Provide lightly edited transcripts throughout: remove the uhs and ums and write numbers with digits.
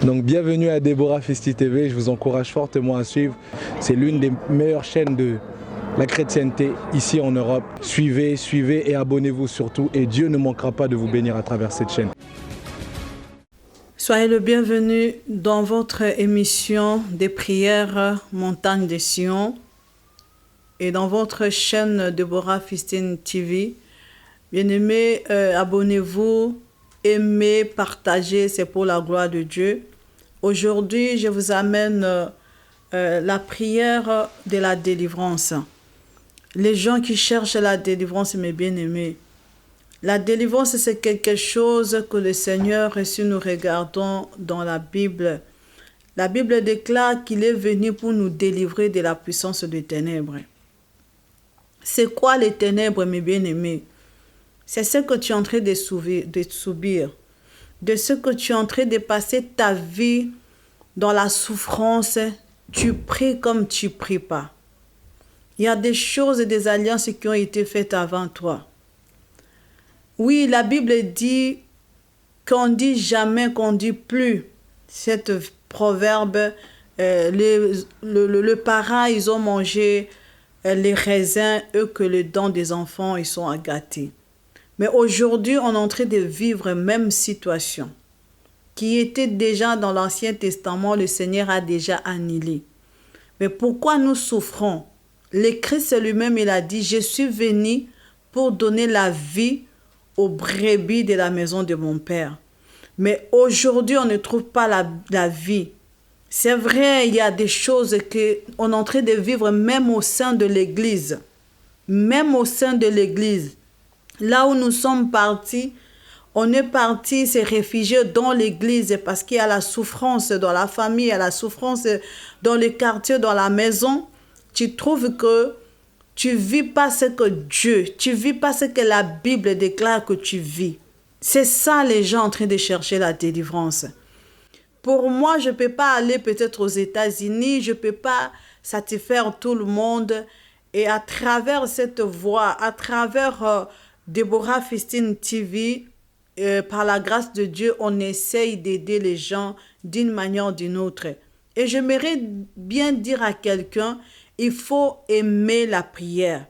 Donc bienvenue à Déborah Festi TV, je vous encourage fortement à suivre. C'est l'une des meilleures chaînes de la chrétienté ici en Europe. Suivez et abonnez-vous surtout et Dieu ne manquera pas de vous bénir à travers cette chaîne. Soyez le bienvenu dans votre émission des prières Montagne de Sion et dans votre chaîne Déborah Festi TV. Bien-aimés, abonnez-vous, aimez, partagez, c'est pour la gloire de Dieu. Aujourd'hui, je vous amène la prière de la délivrance. Les gens qui cherchent la délivrance, mes bien-aimés, la délivrance, c'est quelque chose que le Seigneur, et si nous regardons dans la Bible déclare qu'il est venu pour nous délivrer de la puissance des ténèbres. C'est quoi les ténèbres, mes bien-aimés? C'est ce que tu es en train de subir, de ce que tu es en train de passer ta vie dans la souffrance. Tu pries comme tu ne pries pas. Il y a des choses et des alliances qui ont été faites avant toi. Oui, la Bible dit qu'on dit jamais, qu'on dit plus. Cet proverbe, le parent, ils ont mangé les raisins, eux que les dents des enfants, ils sont gâtés. Mais aujourd'hui, on est en train de vivre la même situation qui était déjà dans l'Ancien Testament, le Seigneur a déjà annihilé. Mais pourquoi nous souffrons? Le Christ lui-même, il a dit, je suis venu pour donner la vie aux brebis de la maison de mon Père. Mais aujourd'hui, on ne trouve pas la vie. C'est vrai, il y a des choses qu'on est en train de vivre même au sein de l'Église. Même au sein de l'Église. Là où nous sommes partis, on est parti se réfugier dans l'Église parce qu'il y a la souffrance dans la famille, il y a la souffrance dans le quartier, dans la maison. Tu trouves que tu ne vis pas ce que Dieu, tu ne vis pas ce que la Bible déclare que tu vis. C'est ça les gens en train de chercher la délivrance. Pour moi, je ne peux pas aller peut-être aux États-Unis, je ne peux pas satisfaire tout le monde. Et à travers cette voie, à travers Déborah Festi TV, par la grâce de Dieu, on essaye d'aider les gens d'une manière ou d'une autre. Et j'aimerais bien dire à quelqu'un, il faut aimer la prière.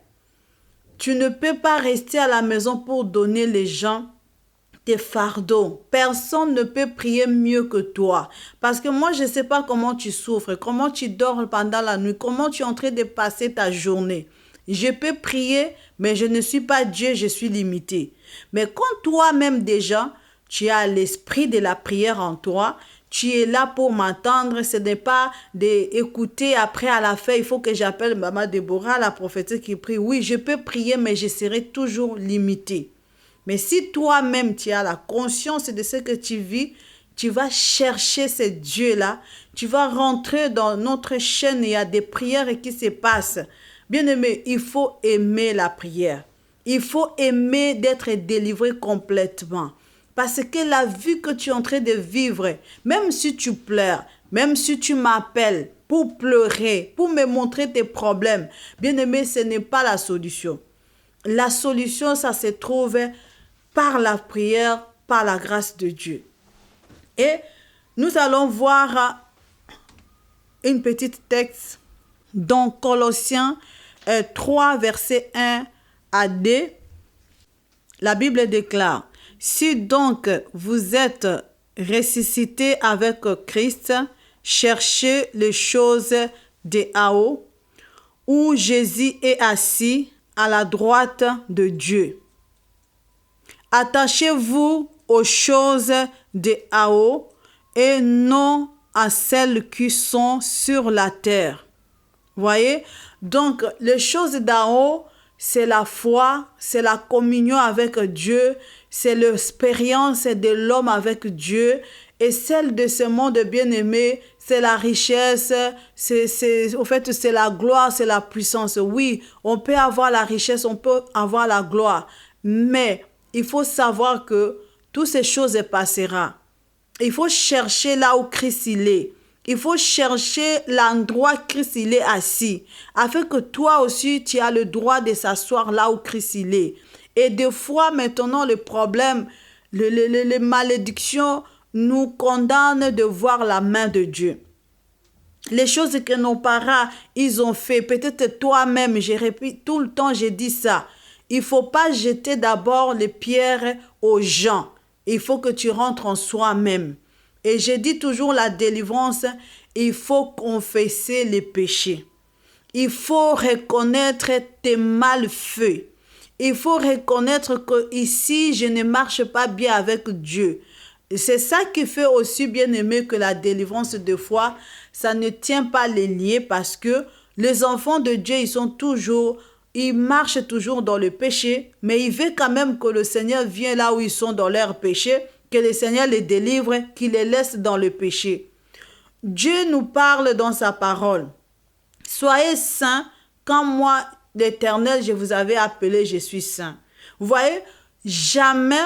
Tu ne peux pas rester à la maison pour donner les gens tes fardeaux. Personne ne peut prier mieux que toi. Parce que moi, je ne sais pas comment tu souffres, comment tu dors pendant la nuit, comment tu es en train de passer ta journée. Je peux prier, mais je ne suis pas Dieu, je suis limité. Mais quand toi-même déjà, tu as l'esprit de la prière en toi, tu es là pour m'entendre, ce n'est pas d'écouter après à la fin, il faut que j'appelle Maman Déborah, la prophétesse qui prie. Oui, je peux prier, mais je serai toujours limité. Mais si toi-même tu as la conscience de ce que tu vis, tu vas chercher ce Dieu-là, tu vas rentrer dans notre chaîne, il y a des prières qui se passent. Bien-aimé, il faut aimer la prière. Il faut aimer d'être délivré complètement. Parce que la vie que tu es en train de vivre, même si tu pleures, même si tu m'appelles pour pleurer, pour me montrer tes problèmes, bien-aimé, ce n'est pas la solution. La solution, ça se trouve par la prière, par la grâce de Dieu. Et nous allons voir une petite texte dans Colossiens 3, verset 1 à 2. La Bible déclare, « Si donc vous êtes ressuscités avec Christ, cherchez les choses de haut, où Jésus est assis à la droite de Dieu. Attachez-vous aux choses de haut et non à celles qui sont sur la terre. » Voyez? Donc, les choses d'en haut, c'est la foi, c'est la communion avec Dieu, c'est l'expérience de l'homme avec Dieu. Et celle de ce monde bien-aimé, c'est la richesse, au fait, c'est la gloire, c'est la puissance. Oui, on peut avoir la richesse, on peut avoir la gloire. Mais il faut savoir que toutes ces choses passeront. Il faut chercher là où Christ il est. Il faut chercher l'endroit Christ il est assis, afin que toi aussi tu as le droit de s'asseoir là où Christ il est. Et des fois maintenant le problème, les malédictions nous condamne de voir la main de Dieu. Les choses que nos parents, ils ont fait, peut-être toi-même, j'ai répété tout le temps, j'ai dit ça. Il ne faut pas jeter d'abord les pierres aux gens. Il faut que tu rentres en soi-même. Et je dis toujours la délivrance, il faut confesser les péchés. Il faut reconnaître tes malfaits. Il faut reconnaître que ici, je ne marche pas bien avec Dieu. C'est ça qui fait aussi, bien aimé, que la délivrance de foi, ça ne tient pas les liens parce que les enfants de Dieu, ils marchent toujours dans le péché, mais ils veulent quand même que le Seigneur vienne là où ils sont dans leur péché, que le Seigneur les délivre, qu'il les laisse dans le péché. Dieu nous parle dans sa parole. Soyez saints, quand moi, l'Éternel, je vous avais appelé, je suis saint. Vous voyez, jamais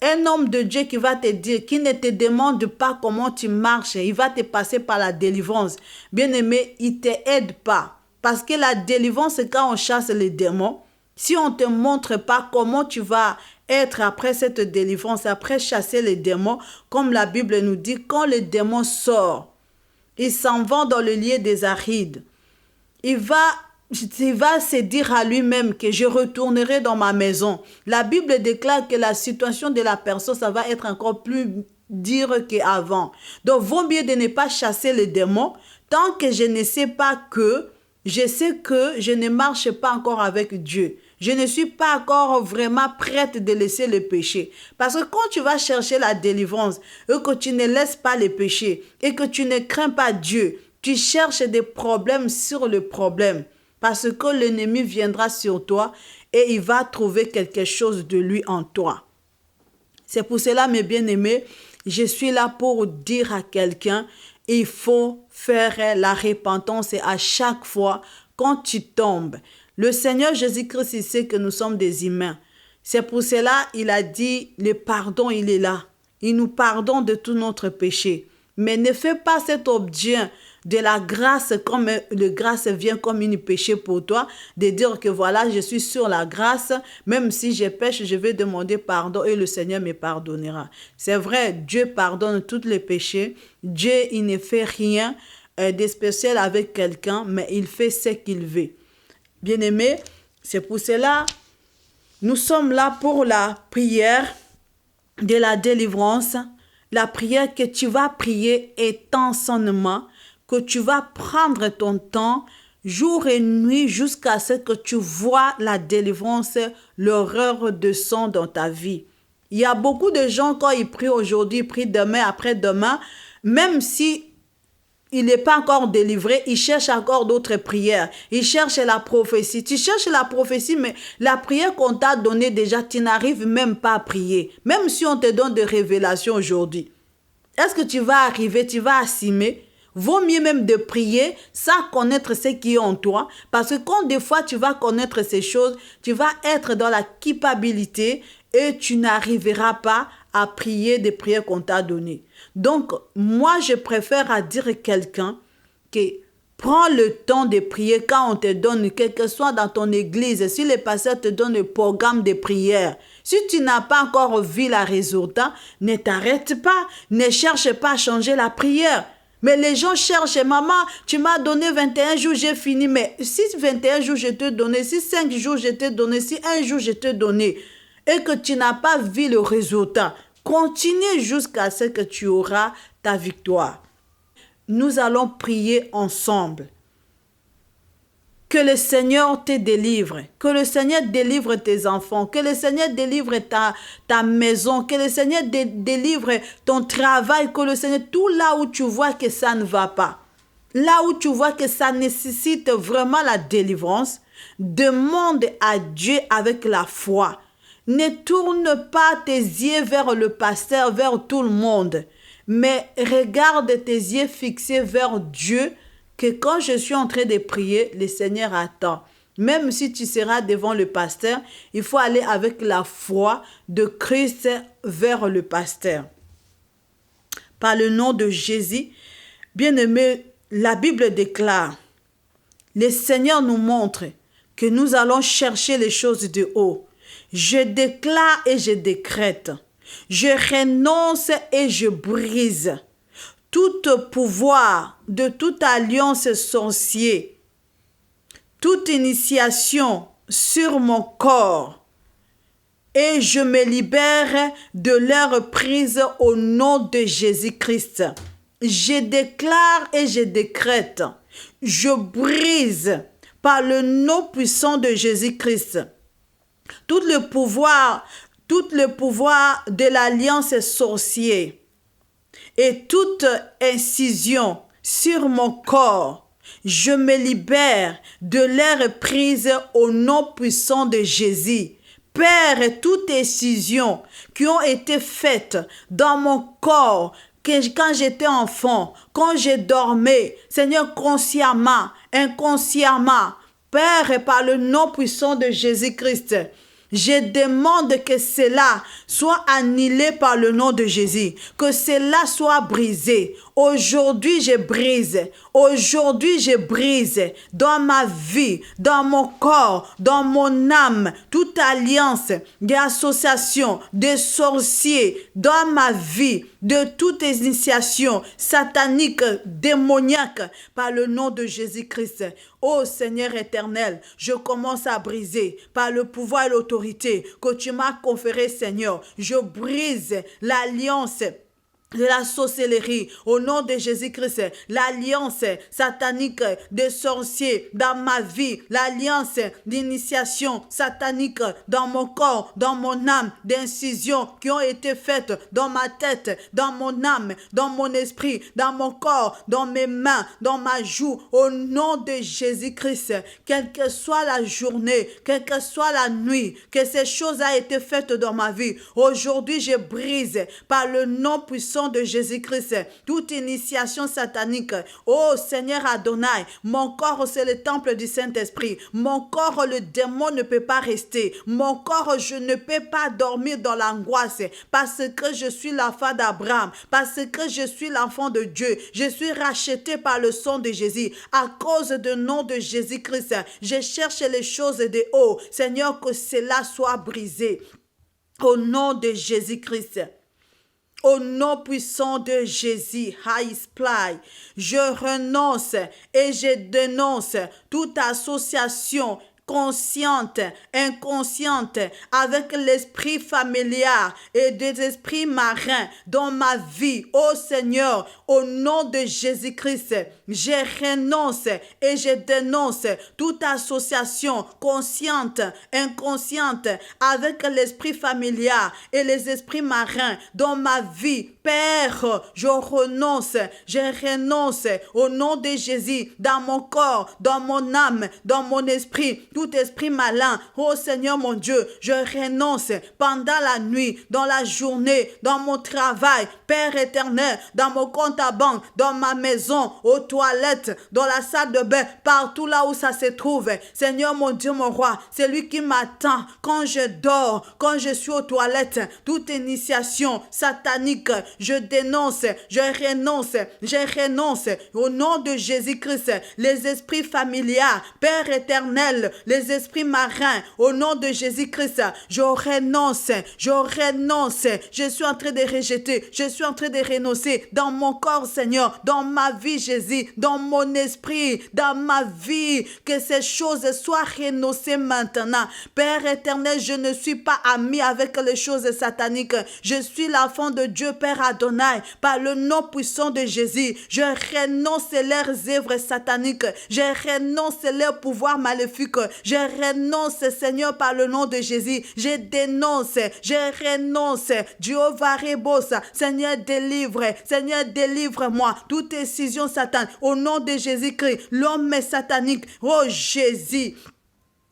un homme de Dieu qui va te dire, qui ne te demande pas comment tu marches, il va te passer par la délivrance. Bien aimé, il ne t'aide pas. Parce que la délivrance, c'est quand on chasse les démons. Si on ne te montre pas comment tu vas être après cette délivrance, après chasser les démons, comme la Bible nous dit, quand le démon sort, il s'en va dans le lieu des arides. Il va se dire à lui-même que je retournerai dans ma maison. La Bible déclare que la situation de la personne, ça va être encore plus dure qu'avant. Donc, vaut mieux de ne pas chasser les démons tant que je ne sais pas que, je sais que je ne marche pas encore avec Dieu. Je ne suis pas encore vraiment prête de laisser le péché. Parce que quand tu vas chercher la délivrance et que tu ne laisses pas le péché et que tu ne crains pas Dieu, tu cherches des problèmes sur le problème. Parce que l'ennemi viendra sur toi et il va trouver quelque chose de lui en toi. C'est pour cela, mes bien-aimés, je suis là pour dire à quelqu'un, il faut faire la repentance à chaque fois quand tu tombes. Le Seigneur Jésus-Christ, il sait que nous sommes des humains. C'est pour cela il a dit, le pardon, il est là. Il nous pardonne de tout notre péché. Mais ne fais pas cet objet de la grâce, comme le grâce vient comme une péché pour toi, de dire que voilà, je suis sur la grâce, même si je pêche, je vais demander pardon et le Seigneur me pardonnera. C'est vrai, Dieu pardonne tous les péchés. Dieu, il ne fait rien de spécial avec quelqu'un, mais il fait ce qu'il veut. Bien-aimés, c'est pour cela, nous sommes là pour la prière de la délivrance, la prière que tu vas prier intensément, que tu vas prendre ton temps, jour et nuit, jusqu'à ce que tu vois la délivrance, l'horreur de son dans ta vie. Il y a beaucoup de gens, quand ils prient aujourd'hui, ils prient demain, après-demain, même si il n'est pas encore délivré, il cherche encore d'autres prières. Il cherche la prophétie. Tu cherches la prophétie, mais la prière qu'on t'a donnée déjà, tu n'arrives même pas à prier. Même si on te donne des révélations aujourd'hui. Est-ce que tu vas arriver, tu vas assimiler? Vaut mieux même de prier sans connaître ce qui est en toi. Parce que quand des fois tu vas connaître ces choses, tu vas être dans la culpabilité et tu n'arriveras pas à prier des prières qu'on t'a données. Donc, moi, je préfère à dire à quelqu'un que prends le temps de prier quand on te donne, quel que soit dans ton église, si le pasteur te donne le programme de prière. Si tu n'as pas encore vu le résultat, ne t'arrête pas, ne cherche pas à changer la prière. Mais les gens cherchent, maman, tu m'as donné 21 jours, j'ai fini. Mais si 21 jours je t'ai donné, si 5 jours je t'ai donné, si 1 jour je t'ai donné, et que tu n'as pas vu le résultat, continue jusqu'à ce que tu auras ta victoire. Nous allons prier ensemble. Que le Seigneur te délivre, que le Seigneur délivre tes enfants, que le Seigneur délivre ta maison, que le Seigneur délivre ton travail, que le Seigneur, tout là où tu vois que ça ne va pas, là où tu vois que ça nécessite vraiment la délivrance, demande à Dieu avec la foi. Ne tourne pas tes yeux vers le pasteur, vers tout le monde, mais regarde tes yeux fixés vers Dieu, que quand je suis en train de prier, le Seigneur attend. Même si tu seras devant le pasteur, il faut aller avec la foi de Christ vers le pasteur. Par le nom de Jésus, bien-aimé, la Bible déclare, le Seigneur nous montre que nous allons chercher les choses de haut. Je déclare et je décrète Je renonce et je brise tout pouvoir de toute alliance sorcière, toute initiation sur mon corps, et je me libère de leur prise au nom de Jésus-Christ. Je déclare et je décrète, je brise par le nom puissant de Jésus-Christ tout le pouvoir de l'alliance sorcière et toute incision sur mon corps. Je me libère de leur prise au nom puissant de Jésus. Père, toute incision qui ont été faites dans mon corps, quand j'étais enfant, quand je dormais, Seigneur, consciemment, inconsciemment, Père, par le nom puissant de Jésus-Christ, je demande que cela soit annulé par le nom de Jésus, que cela soit brisé. Aujourd'hui, je brise. Aujourd'hui, je brise dans ma vie, dans mon corps, dans mon âme, toute alliance d'association, de sorciers, dans ma vie, de toute initiation satanique, démoniaque, par le nom de Jésus-Christ. Ô Seigneur éternel, je commence à briser par le pouvoir et l'autorité que tu m'as conféré, Seigneur. Je brise l'alliance de la sorcellerie au nom de Jésus-Christ, l'alliance satanique des sorciers dans ma vie, l'alliance d'initiation satanique dans mon corps, dans mon âme, d'incisions qui ont été faites dans ma tête, dans mon âme, dans mon esprit, dans mon corps, dans mes mains, dans ma joue, au nom de Jésus-Christ, quelle que soit la journée, quelle que soit la nuit, que ces choses aient été faites dans ma vie. Aujourd'hui, je brise par le nom puissant de Jésus-Christ toute initiation satanique. Oh Seigneur Adonai, mon corps c'est le temple du Saint-Esprit. Mon corps, le démon ne peut pas rester. Mon corps, je ne peux pas dormir dans l'angoisse parce que je suis l'enfant d'Abraham, parce que je suis l'enfant de Dieu. Je suis racheté par le sang de Jésus. À cause du nom de Jésus-Christ, je cherche les choses de haut. Seigneur, que cela soit brisé. Au nom de Jésus-Christ. Au nom puissant de Jésus, je renonce et je dénonce toute association consciente, inconsciente, avec l'esprit familial et des esprits marins dans ma vie. Oh Seigneur, au nom de Jésus-Christ, je renonce et je dénonce toute association consciente, inconsciente, avec l'esprit familial et les esprits marins dans ma vie. Père, je renonce au nom de Jésus dans mon corps, dans mon âme, dans mon esprit, tout esprit malin. Oh Seigneur mon Dieu, je renonce pendant la nuit, dans la journée, dans mon travail, Père éternel, dans mon compte à banque, dans ma maison, aux toilettes, dans la salle de bain, partout là où ça se trouve. Seigneur mon Dieu, mon roi, c'est lui qui m'attend quand je dors, quand je suis aux toilettes. Toute initiation satanique, je dénonce, je renonce au nom de Jésus-Christ. Les esprits familiaux, Père éternel, les esprits marins, au nom de Jésus-Christ, je renonce, je suis en train de rejeter, je suis en train de renoncer dans mon corps, Seigneur, dans ma vie, Jésus, dans mon esprit, dans ma vie, que ces choses soient renoncées maintenant. Père éternel, je ne suis pas ami avec les choses sataniques, je suis l'enfant de Dieu, Père Adonai, par le nom puissant de Jésus, je renonce leurs œuvres sataniques, je renonce leurs pouvoirs maléfiques, je renonce, Seigneur, par le nom de Jésus, je dénonce, je renonce, Jéhovah Rebosa, Seigneur, délivre-moi, toute décision satanique, au nom de Jésus-Christ, l'homme est satanique, oh Jésus,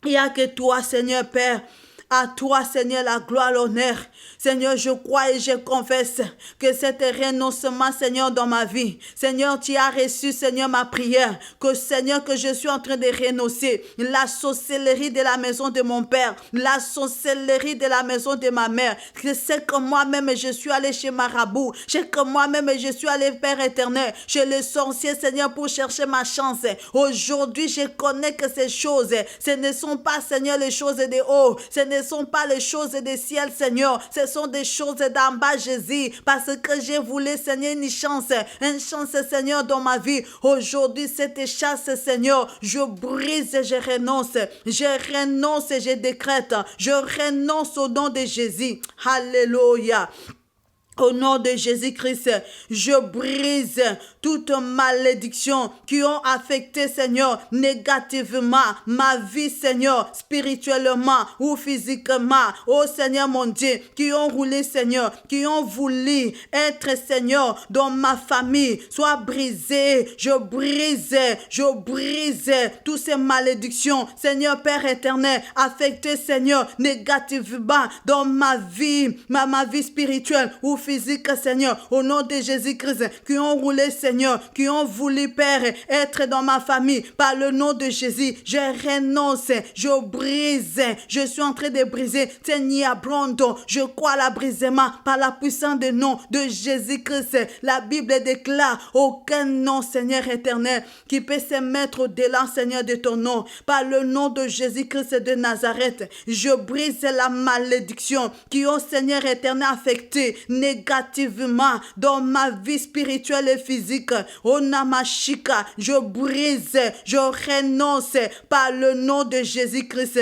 il n'y a que toi, Seigneur Père. À toi, Seigneur, la gloire, l'honneur. Seigneur, je crois et je confesse que cet renoncement, Seigneur, dans ma vie, Seigneur, tu as reçu, Seigneur, ma prière, que Seigneur, que je suis en train de renoncer la sorcellerie de la maison de mon père, la sorcellerie de la maison de ma mère, que c'est que moi-même, je suis allé chez Marabout, c'est que moi-même, je suis allé, Père éternel, chez le sorcier, Seigneur, pour chercher ma chance. Aujourd'hui, je connais que ces choses, ce ne sont pas, Seigneur, les choses de haut, ce ne ne sont pas les choses des ciels, Seigneur. Ce sont des choses d'en bas, Jésus. Parce que j'ai voulu, Seigneur, une chance, Seigneur, dans ma vie. Aujourd'hui, cette chasse, Seigneur, je brise et je renonce. Je renonce et je décrète. Je renonce au nom de Jésus. Alléluia. Au nom de Jésus-Christ, je brise toute malédiction qui ont affecté, Seigneur, négativement ma vie, Seigneur, spirituellement ou physiquement. Oh Seigneur mon Dieu, qui ont roulé, Seigneur, qui ont voulu être, Seigneur, dans ma famille, soit brisé. Je brise toutes ces malédictions, Seigneur Père éternel, affecté, Seigneur, négativement dans ma vie spirituelle ou physique, Seigneur, au nom de Jésus-Christ, qui ont roulé, Seigneur, qui ont voulu, Père, être dans ma famille, par le nom de Jésus, je renonce, je brise, je suis en train de briser, Seigneur, pronto, je crois à l'abrisement par la puissance du nom de Jésus-Christ. La Bible déclare, aucun nom, Seigneur éternel, qui peut se mettre au-delà, Seigneur, de ton nom, par le nom de Jésus-Christ de Nazareth, je brise la malédiction qui ont, Seigneur éternel, affecté négativement dans ma vie spirituelle et physique. Oh Namashika, je brise, je renonce par le nom de Jésus-Christ.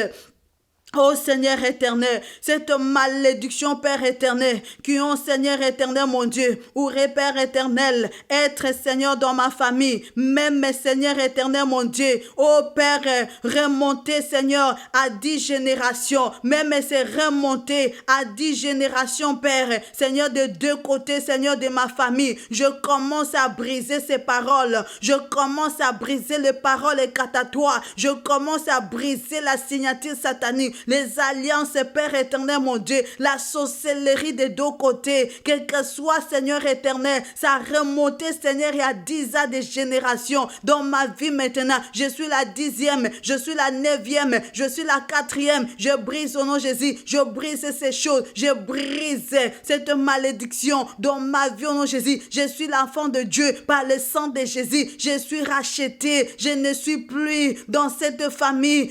Oh Seigneur éternel, cette malédiction, Père éternel, qui ont, Seigneur éternel, mon Dieu, ou Père éternel, être, Seigneur, dans ma famille, même, Seigneur éternel, mon Dieu, oh Père, remonter, Seigneur, à 10 générations, même c'est remonter à 10 générations, Père, Seigneur, de deux côtés, Seigneur, de ma famille, je commence à briser ces paroles, je commence à briser les paroles catatoires, je commence à briser la signature satanique, les alliances, Père éternel, mon Dieu, la sorcellerie des deux côtés, quel que soit, Seigneur éternel, ça a remonté, Seigneur, il y a 10 ans de générations dans ma vie maintenant. Je suis la 10e, je suis la 9e, je suis la 4e. Je brise au nom de Jésus, je brise ces choses, je brise cette malédiction dans ma vie au nom de Jésus. Je suis l'enfant de Dieu par le sang de Jésus. Je suis racheté, je ne suis plus dans cette famille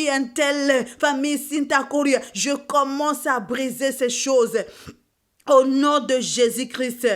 Intel, famille Sintakoria. Je commence à briser ces choses au nom de Jésus-Christ.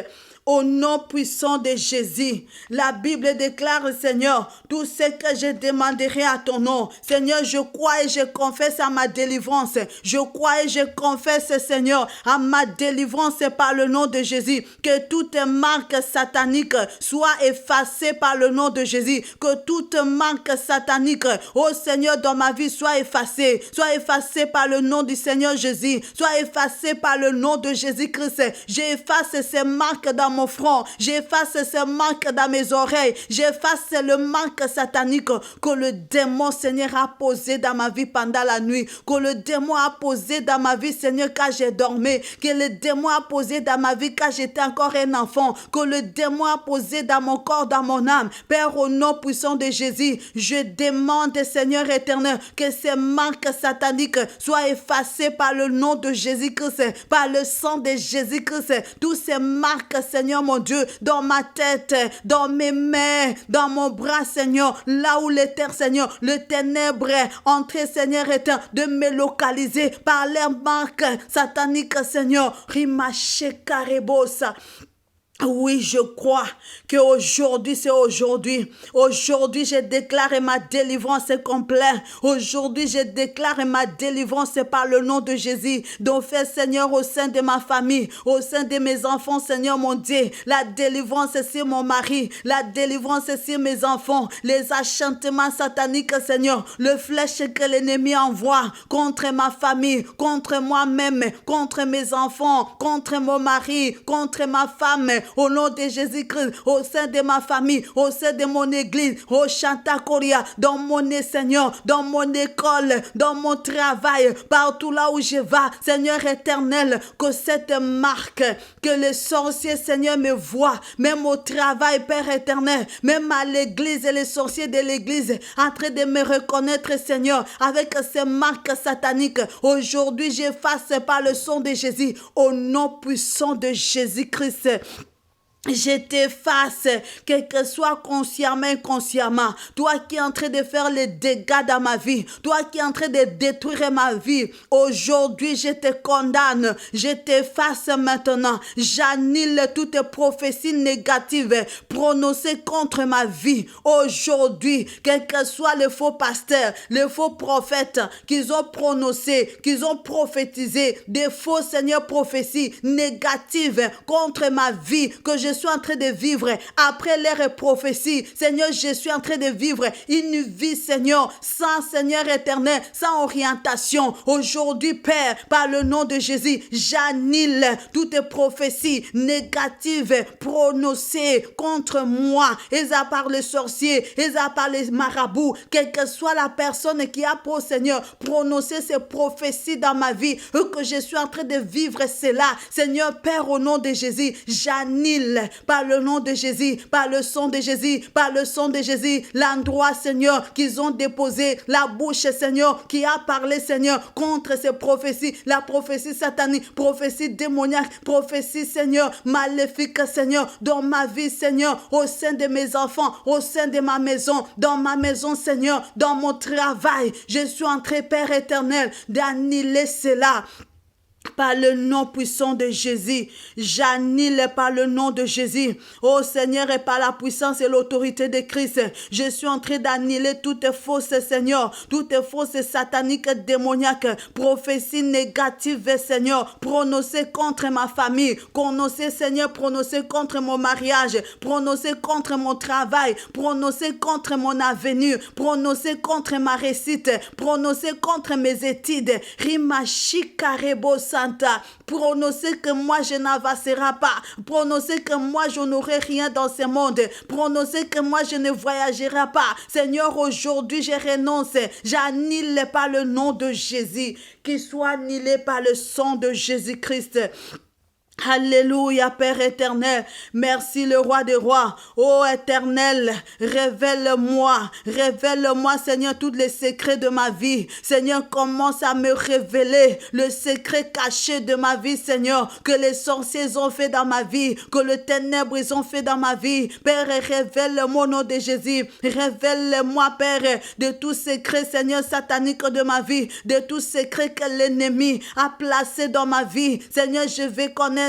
Au nom puissant de Jésus, la Bible déclare, Seigneur, tout ce que je demanderai à ton nom. Seigneur, je crois et je confesse à ma délivrance. Je crois et je confesse, Seigneur, à ma délivrance par le nom de Jésus. Que toute marque satanique soit effacée par le nom de Jésus. Que toute marque satanique, oh Seigneur, dans ma vie soit effacée. Soit effacée par le nom du Seigneur Jésus. Soit effacée par le nom de Jésus-Christ. J'efface ces marques dans mon front, j'efface ce manque dans mes oreilles, j'efface le manque satanique que le démon, Seigneur, a posé dans ma vie pendant la nuit, que le démon a posé dans ma vie, Seigneur, quand j'ai dormi, que le démon a posé dans ma vie quand j'étais encore un enfant, que le démon a posé dans mon corps, dans mon âme. Père, au nom puissant de Jésus, je demande, Seigneur éternel, que ces manques sataniques soient effacés par le nom de Jésus-Christ, par le sang de Jésus-Christ. Tous ces marques, Seigneur, mon Dieu, dans ma tête, dans mes mains, dans mon bras, Seigneur, là où les terres, Seigneur, le ténèbre est entré, Seigneur éternel, de me localiser par les marques sataniques, Seigneur. Rimache Karebosa. Oui, je crois qu'aujourd'hui, c'est aujourd'hui. Aujourd'hui, je déclare ma délivrance complète. Aujourd'hui, je déclare ma délivrance par le nom de Jésus. Donc, fais, Seigneur, au sein de ma famille, au sein de mes enfants, Seigneur, mon Dieu. La délivrance sur mon mari, la délivrance sur mes enfants, les enchantements sataniques, Seigneur, le flèche que l'ennemi envoie contre ma famille, contre moi-même, contre mes enfants, contre mon mari, contre ma femme. Au nom de Jésus-Christ, au sein de ma famille, au sein de mon église, au Chantakoria, dans mon Seigneur, dans mon école, dans mon travail, partout là où je vais, Seigneur éternel, que cette marque, que les sorciers, Seigneur, me voient, même au travail, Père éternel, même à l'église et les sorciers de l'église, en train de me reconnaître, Seigneur, avec ces marques sataniques. Aujourd'hui, j'efface par le sang de Jésus, au nom puissant de Jésus-Christ. Je t'efface, quel que soit consciemment, inconsciemment. Toi qui es en train de faire les dégâts dans ma vie, toi qui es en train de détruire ma vie, aujourd'hui je te condamne, je t'efface maintenant. J'annule toutes prophéties négatives prononcées contre ma vie. Aujourd'hui, quel que soit le faux pasteur, les faux prophètes qu'ils ont prononcé, qu'ils ont prophétisé, des faux Seigneur prophéties négatives contre ma vie, que je suis en train de vivre après leur prophétie. Seigneur, je suis en train de vivre une vie, Seigneur, sans Seigneur éternel, sans orientation. Aujourd'hui, Père, par le nom de Jésus, j'annule toutes prophéties négatives prononcées contre moi, et ça par les sorciers, et ça par les marabouts, quelle que soit la personne qui a pour Seigneur prononcé ces prophéties dans ma vie, que je suis en train de vivre cela. Seigneur, Père, au nom de Jésus, j'annule par le nom de Jésus, par le sang de Jésus, par le sang de Jésus, l'endroit, Seigneur, qu'ils ont déposé, la bouche, Seigneur, qui a parlé, Seigneur, contre ces prophéties, la prophétie satanique, prophétie démoniaque, prophétie, Seigneur, maléfique, Seigneur, dans ma vie, Seigneur, au sein de mes enfants, au sein de ma maison, dans ma maison, Seigneur, dans mon travail. Je suis en train, Père éternel, d'annuler cela. Par le nom puissant de Jésus, j'annule par le nom de Jésus. Oh Seigneur, et par la puissance et l'autorité de Christ, je suis en train d'annuler toute fausse, Seigneur, toute fausse satanique, démoniaque, prophétie négative, Seigneur, prononcée contre ma famille, prononcée, Seigneur, prononcée contre mon mariage, prononcée contre mon travail, prononcée contre mon avenir, prononcée contre ma réussite, prononcée contre mes études. Rimachikarebo Santa, prononcer que moi je n'avancerai pas, prononcer que moi je n'aurai rien dans ce monde, prononcer que moi je ne voyagerai pas. Seigneur, aujourd'hui je renonce, j'annule par le nom de Jésus, qu'il soit annulé par le sang de Jésus-Christ. Alléluia, Père éternel. Merci le roi des rois. Ô éternel, révèle-moi, Seigneur, tous les secrets de ma vie. Seigneur, commence à me révéler le secret caché de ma vie, Seigneur, que les sorciers ont fait dans ma vie, que les ténèbres ont fait dans ma vie. Père, révèle-moi au nom de Jésus. Révèle-moi, Père, de tout secret, Seigneur, satanique de ma vie, de tout secret que l'ennemi a placé dans ma vie. Seigneur, je vais connaître,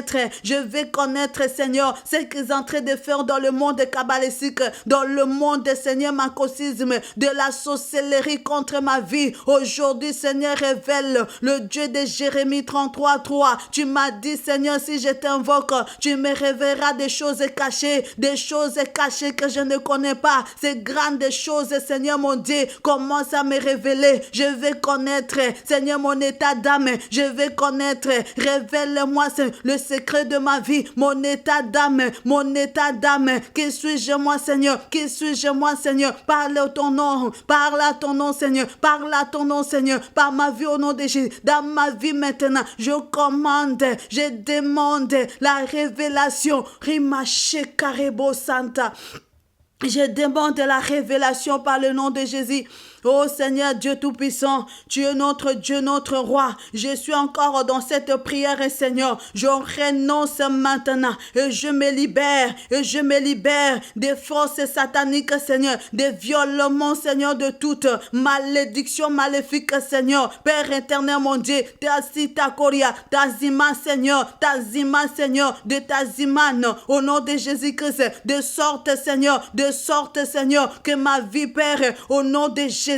Seigneur, ce qu'ils sont en train de faire dans le monde kabbalistique, dans le monde, Seigneur, macosisme, de la sorcellerie contre ma vie. Aujourd'hui, Seigneur, révèle le Dieu de Jérémie 33:3. Tu m'as dit, Seigneur, si je t'invoque, tu me révéleras des choses cachées que je ne connais pas. Ces grandes choses, Seigneur, mon Dieu, commence à me révéler. Je vais connaître, Seigneur, mon état d'âme. Je vais connaître. Révèle-moi le secret de ma vie, mon état d'âme. Qui suis-je moi, Seigneur? Parle à ton nom, Seigneur. Parle à ton nom, Seigneur. Par ma vie au nom de Jésus. Dans ma vie maintenant, je demande la révélation. Rimache Karebo Santa. Je demande la révélation par le nom de Jésus. Oh Seigneur Dieu Tout-Puissant, tu es notre Dieu, notre Roi. Je suis encore dans cette prière, Seigneur. Je renonce maintenant et je me libère des forces sataniques, Seigneur, des violements, Seigneur, de toute malédiction maléfique, Seigneur. Père éternel, mon Dieu, Tazita Koria, Tazima, Seigneur, de Taziman, au nom de Jésus-Christ, de sorte, Seigneur, que ma vie, Père, au nom de Jésus-Christ,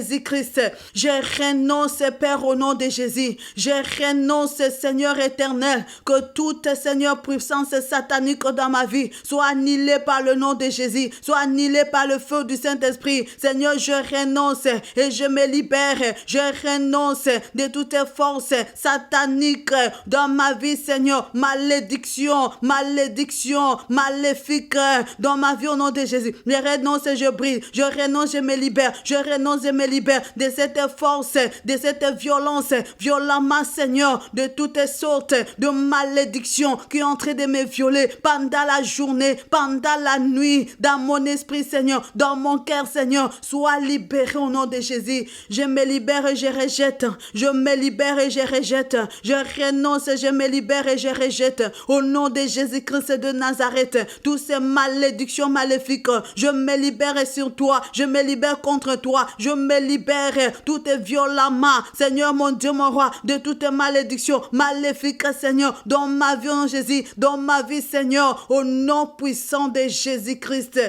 je renonce, Père, au nom de Jésus. Je renonce, Seigneur éternel, que toute, Seigneur, puissance satanique dans ma vie soit annulée par le nom de Jésus, soit annulée par le feu du Saint-Esprit. Seigneur, je renonce et je me libère. Je renonce de toutes forces sataniques dans ma vie, Seigneur. Malédiction, maléfique dans ma vie au nom de Jésus. Je renonce et je brise. Je renonce, je me libère. Je renonce, je me libère de cette force, de cette violence, violemment, Seigneur, de toutes sortes de malédictions qui est en train de me violer pendant la journée, pendant la nuit, dans mon esprit, Seigneur, dans mon cœur, Seigneur. Sois libéré au nom de Jésus. Je me libère et je rejette. Je me libère et je rejette. Je renonce, je me libère et je rejette. Au nom de Jésus-Christ de Nazareth, toutes ces malédictions maléfiques, je me libère sur toi. Je me libère contre toi. Je me libère tout violemment, Seigneur mon Dieu, mon roi, de toute malédiction maléfique, Seigneur, dans ma vie en Jésus, dans ma vie, Seigneur, au nom puissant de Jésus-Christ.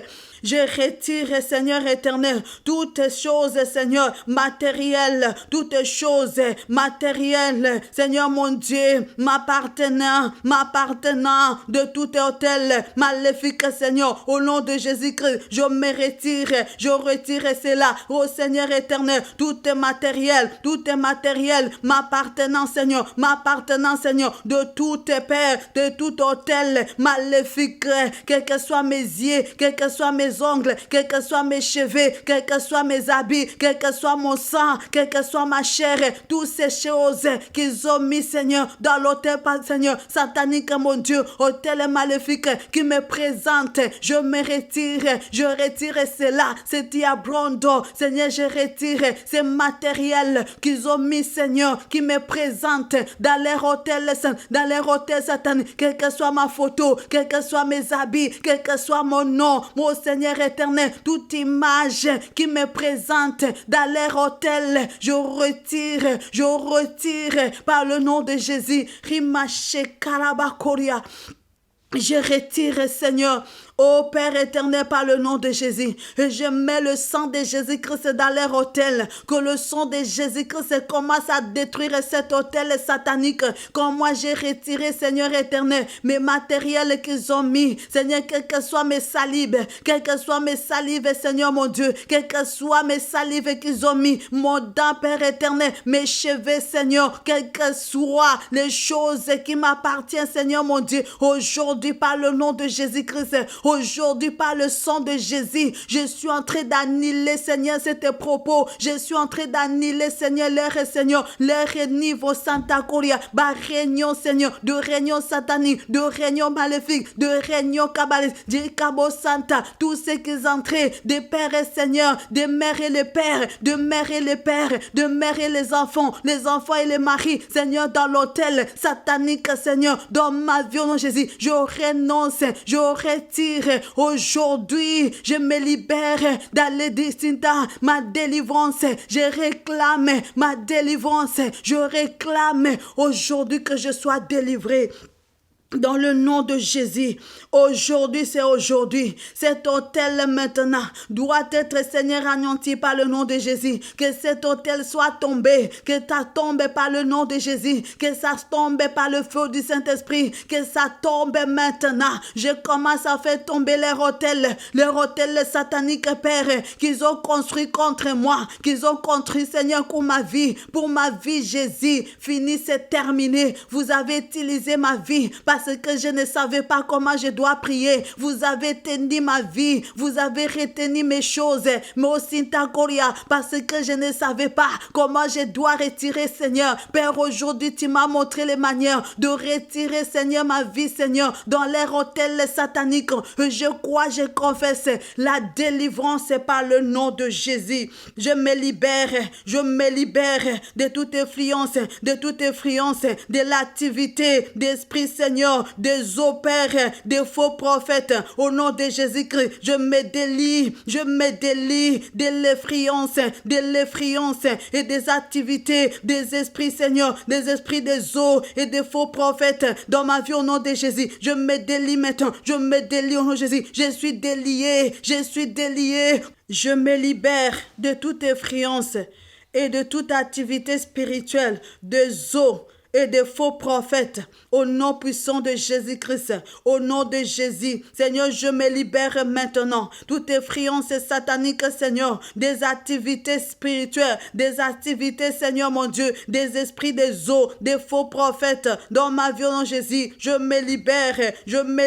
Je retire, Seigneur éternel, toutes choses, Seigneur, matérielles, toutes choses matérielles, Seigneur mon Dieu, m'appartenant de tout hôtel maléfique, Seigneur, au nom de Jésus-Christ, je me retire, je retire cela, ô Seigneur éternel, tout est matériel m'appartenant, Seigneur, de tout père, de tout hôtel maléfique, quel que soit mes yeux, quel que soit mes ongles, quels que soient mes cheveux, quels que soient mes habits, quel que soit mon sang, quel que soit ma chair, toutes ces choses qu'ils ont mis, Seigneur, dans l'autel, Seigneur, satanique, mon Dieu, autel maléfique qui me présente, je me retire, je retire cela, c'est diablondo, Seigneur, je retire ces matériels qu'ils ont mis, Seigneur, qui me présente dans leur hôtel, satanique, quelle que soit ma photo, quel que soit mes habits, quel que soit mon nom, mon Seigneur éternel, toute image qui me présente dans leur hôtel, je retire par le nom de Jésus. Rimache Karabakoria. Je retire, Seigneur, ô Père éternel, par le nom de Jésus. Et je mets le sang de Jésus-Christ dans leur hôtel. Que le sang de Jésus-Christ commence à détruire cet hôtel satanique. Comme moi j'ai retiré, Seigneur éternel, mes matériels qu'ils ont mis. Seigneur, quel que soit mes salives, Seigneur mon Dieu, quel que soit mes salives qu'ils ont mis, mon dent, Père éternel, mes cheveux, Seigneur, quelles que soient les choses qui m'appartiennent, Seigneur mon Dieu, aujourd'hui, par le nom de Jésus-Christ, aujourd'hui, par le sang de Jésus, je suis en train d'annuler, Seigneur, ces propos. Je suis en train d'annuler, Seigneur, leur niveau Santa Coria, réunion, Seigneur, de réunion satanique, de réunion maléfique, de réunion kabbaliste, de Cabo Santa, tout ce qui est entré, de père et Seigneur, de mère et le père, de mère et le père, de mère et les enfants et les maris, Seigneur, dans l'hôtel satanique, Seigneur, dans ma vie, au nom de Jésus, je renonce, je retire aujourd'hui, je me libère dans les destinats, ma délivrance, je réclame ma délivrance, je réclame aujourd'hui que je sois délivré. Dans le nom de Jésus, aujourd'hui, c'est aujourd'hui. Cet hôtel maintenant doit être, Seigneur, anéanti par le nom de Jésus. Que cet hôtel soit tombé, que ça tombe par le nom de Jésus, que ça tombe par le feu du Saint-Esprit, que ça tombe maintenant. Je commence à faire tomber leur hôtel satanique, Père, qu'ils ont construit contre moi, qu'ils ont construit, Seigneur, pour ma vie, Jésus. Fini, c'est terminé. Vous avez utilisé ma vie parce que je ne savais pas comment je dois prier. Vous avez tenu ma vie, vous avez retenu mes choses, mais aussi Takoria, parce que je ne savais pas comment je dois retirer, Seigneur. Père, aujourd'hui, tu m'as montré les manières de retirer, Seigneur, ma vie, Seigneur, dans les hôtels sataniques. Je crois, je confesse la délivrance par le nom de Jésus. Je me libère de toute influence, de l'activité d'esprit, Seigneur, des opères, des faux prophètes. Au nom de Jésus-Christ, je me délie de l'effrayance et des activités des esprits, Seigneur, des esprits des eaux et des faux prophètes dans ma vie au nom de Jésus. Je me délie maintenant, je me délie au nom de Jésus. Je suis délié. Je me libère de toute effrayance et de toute activité spirituelle des eaux et des faux prophètes, au nom puissant de Jésus-Christ, au nom de Jésus. Seigneur, je me libère maintenant. Toute influence satanique, Seigneur, des activités spirituelles, des activités, Seigneur mon Dieu, des esprits des eaux, des faux prophètes, dans ma vie, au nom de Jésus, je me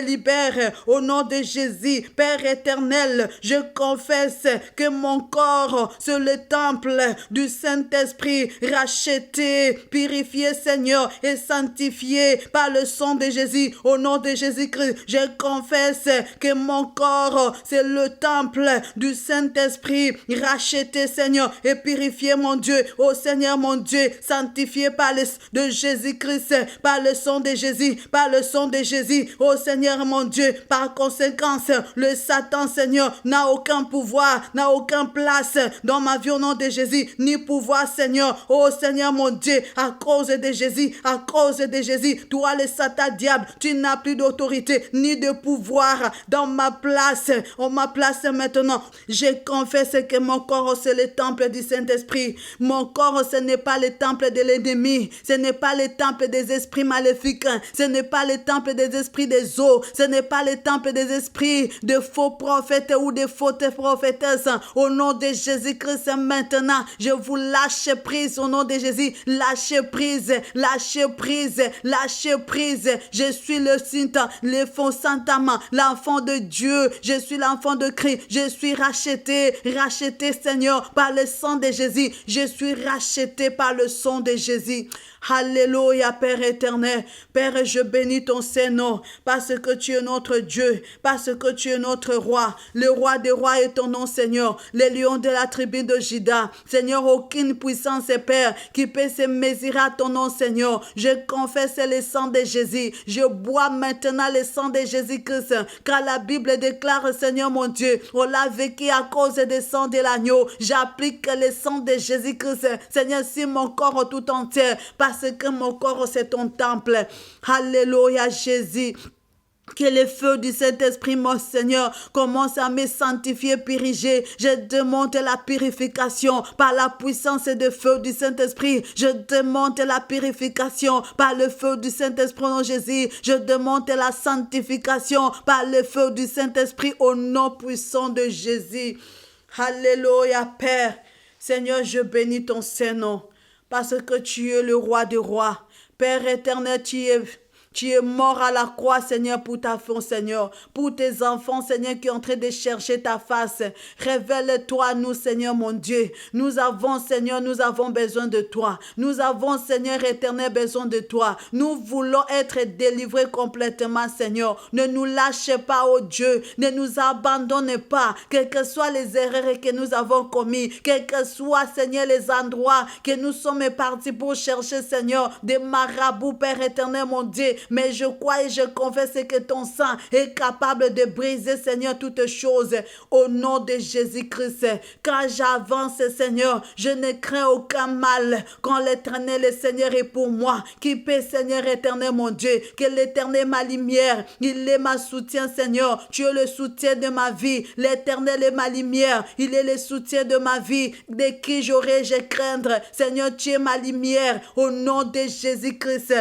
libère, au nom de Jésus. Père éternel, je confesse que mon corps, c'est le temple du Saint-Esprit, racheté, purifié, Seigneur, et sanctifié par le sang de Jésus. Au nom de Jésus-Christ, je confesse que mon corps, c'est le temple du Saint-Esprit, racheté, Seigneur, et purifié, mon Dieu. Ô Seigneur, mon Dieu, sanctifié par le de Jésus-Christ, par le sang de Jésus, par le sang de Jésus. Ô Seigneur, mon Dieu, par conséquence, le Satan, Seigneur, n'a aucun pouvoir, n'a aucun place dans ma vie, au nom de Jésus, ni pouvoir, Seigneur. Ô Seigneur, mon Dieu, à cause de Jésus, à cause de Jésus, toi, le Satan, diable, tu n'as plus d'autorité ni de pouvoir dans ma place. En ma place maintenant, je confesse que mon corps, c'est le temple du Saint-Esprit. Mon corps, ce n'est pas le temple de l'ennemi. Ce n'est pas le temple des esprits maléfiques. Ce n'est pas le temple des esprits des eaux. Ce n'est pas le temple des esprits de faux prophètes ou de fausses prophétesses. Au nom de Jésus-Christ, maintenant, je vous lâche prise au nom de Jésus. Lâchez prise, lâchez prise, lâchez prise. Je suis le Saint, l'enfant Saint-Amant, l'enfant de Dieu. Je suis l'enfant de Christ. Je suis racheté, racheté, Seigneur, par le sang de Jésus. Je suis racheté par le sang de Jésus. Alléluia, Père éternel. Père, je bénis ton Saint-Nom parce que tu es notre Dieu, parce que tu es notre roi. Le roi des rois est ton nom, Seigneur. Le lion de la tribu de Juda. Seigneur, aucune puissance, Père, qui peut se mesurer à ton nom, Seigneur. Je confesse le sang de Jésus. Je bois maintenant le sang de Jésus-Christ. Car la Bible déclare, Seigneur mon Dieu, on l'a vécu à cause du sang de l'agneau. J'applique le sang de Jésus-Christ, Seigneur, sur mon corps tout entier. Parce que mon corps, c'est ton temple. Alléluia, Jésus. Que le feu du Saint-Esprit, mon Seigneur, commence à me sanctifier, purifier. Je demande la purification par la puissance du feu du Saint-Esprit. Je demande la purification par le feu du Saint-Esprit, au nom de Jésus. Je demande la sanctification par le feu du Saint-Esprit, au nom puissant de Jésus. Alléluia, Père. Seigneur, je bénis ton Saint-Nom. Parce que tu es le roi des rois. Père éternel, tu es mort à la croix, Seigneur, pour ta femme, Seigneur. Pour tes enfants, Seigneur, qui sont en train de chercher ta face. Révèle-toi à nous, Seigneur, mon Dieu. Nous avons, Seigneur, nous avons besoin de toi. Nous avons, Seigneur éternel, besoin de toi. Nous voulons être délivrés complètement, Seigneur. Ne nous lâchez pas, oh Dieu. Ne nous abandonne pas. Quelles que soient les erreurs que nous avons commis. Quels que soient, Seigneur, les endroits que nous sommes partis pour chercher, Seigneur, des marabouts, Père éternel, mon Dieu. Mais je crois et je confesse que ton sang est capable de briser, Seigneur, toutes choses. Au nom de Jésus-Christ, quand j'avance, Seigneur, je ne crains aucun mal. Quand l'Éternel, le Seigneur, est pour moi, qui peut, Seigneur éternel, mon Dieu, que l'Éternel est ma lumière, il est ma soutien, Seigneur. Tu es le soutien de ma vie. L'Éternel est ma lumière, il est le soutien de ma vie. De qui j'aurais-je craindre? Seigneur, tu es ma lumière. Au nom de Jésus-Christ.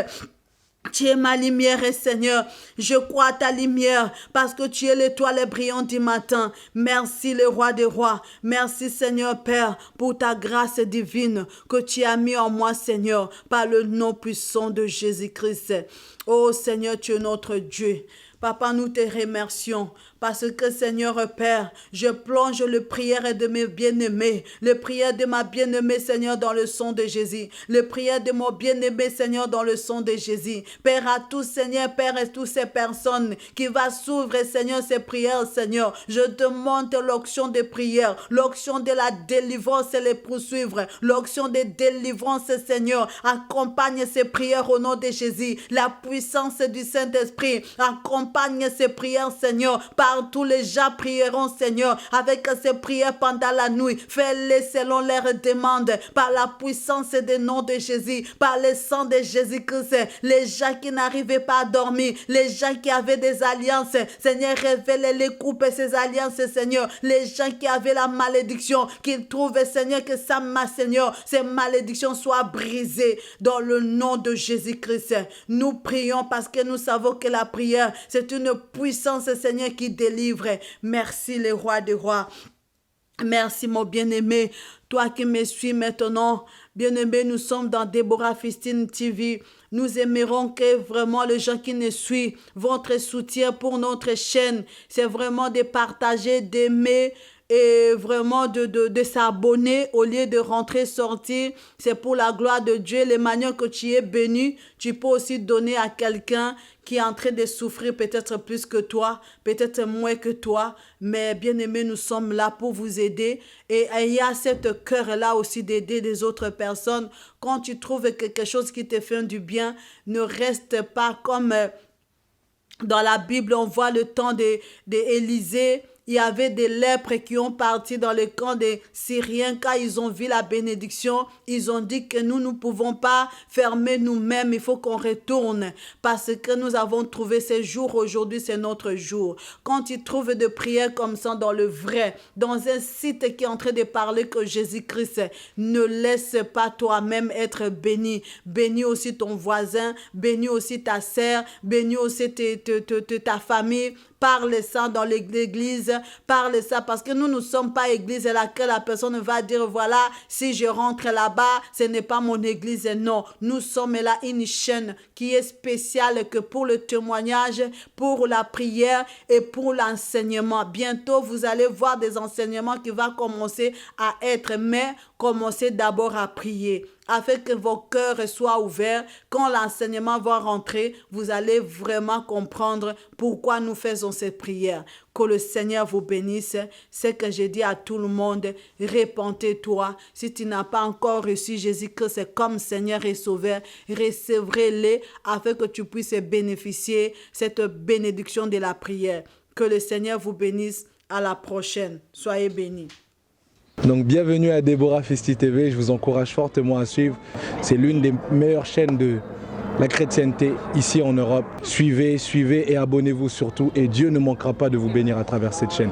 Tu es ma lumière, Seigneur. Je crois à ta lumière parce que tu es l'étoile brillante du matin. Merci, le roi des rois. Merci, Seigneur Père, pour ta grâce divine que tu as mis en moi, Seigneur, par le nom puissant de Jésus-Christ. Oh Seigneur, tu es notre Dieu. Papa, nous te remercions parce que, Seigneur Père, je plonge le prière de mes bien-aimés, le prière de ma bien-aimée, Seigneur, dans le sang de Jésus, le prière de mon bien-aimé, Seigneur, dans le sang de Jésus. Père, à tous, Seigneur, Père, et toutes ces personnes qui vont s'ouvrir, Seigneur, ces prières, Seigneur, je demande l'onction de prière, l'onction de la délivrance et les poursuivre, l'onction de délivrance, Seigneur, accompagne ces prières au nom de Jésus, la puissance du Saint-Esprit, accompagne ces prières, Seigneur, par partout les gens prieront, Seigneur, avec ces prières pendant la nuit. Fais-les selon leurs demandes, par la puissance des noms de Jésus, par le sang de Jésus-Christ. Les gens qui n'arrivaient pas à dormir, les gens qui avaient des alliances, Seigneur, révèle-les, coupe ces alliances, Seigneur. Les gens qui avaient la malédiction, qu'ils trouvent, Seigneur, que ça, ma Seigneur, ces malédictions soient brisées dans le nom de Jésus-Christ. Nous prions parce que nous savons que la prière, c'est une puissance, Seigneur, qui délivre. Merci, le roi des rois. Merci, mon bien-aimé. Toi qui me suis maintenant, bien-aimé, nous sommes dans Deborah Fistine TV. Nous aimerons que vraiment les gens qui nous suivent, votre soutien pour notre chaîne, c'est vraiment de partager, d'aimer, et vraiment de s'abonner au lieu de rentrer, sortir. C'est pour la gloire de Dieu. Les manières que tu es béni, tu peux aussi donner à quelqu'un qui est en train de souffrir peut-être plus que toi, peut-être moins que toi. Mais bien aimé, nous sommes là pour vous aider. Et il y a cette cœur-là aussi d'aider les autres personnes. Quand tu trouves quelque chose qui te fait du bien, ne reste pas comme dans la Bible, on voit le temps d'Élisée. Il y avait des lèpres qui ont parti dans le camp des Syriens. Quand ils ont vu la bénédiction, ils ont dit que nous ne pouvons pas fermer nous-mêmes. Il faut qu'on retourne parce que nous avons trouvé ce jour. Aujourd'hui, c'est notre jour. Quand tu trouves des prières comme ça dans le vrai, dans un site qui est en train de parler que Jésus-Christ, ne laisse pas toi-même être béni. Bénis aussi ton voisin, bénis aussi ta sœur, bénis aussi ta famille. Parle ça dans l'église, parle ça parce que nous ne sommes pas église à laquelle la personne va dire voilà, si je rentre là-bas, ce n'est pas mon église. Non, nous sommes là une chaîne qui est spéciale que pour le témoignage, pour la prière et pour l'enseignement. Bientôt, vous allez voir des enseignements qui vont commencer à être, mais commencez d'abord à prier afin que vos cœurs soient ouverts. Quand l'enseignement va rentrer, vous allez vraiment comprendre pourquoi nous faisons cette prière. Que le Seigneur vous bénisse. C'est que je dis à tout le monde, répentez-toi. Si tu n'as pas encore reçu Jésus-Christ comme Seigneur et Sauveur, recevez-le afin que tu puisses bénéficier cette bénédiction de la prière. Que le Seigneur vous bénisse. À la prochaine. Soyez bénis. Donc bienvenue à Deborah Fistine TV, je vous encourage fortement à suivre. C'est l'une des meilleures chaînes de la chrétienté ici en Europe. Suivez et abonnez-vous surtout et Dieu ne manquera pas de vous bénir à travers cette chaîne.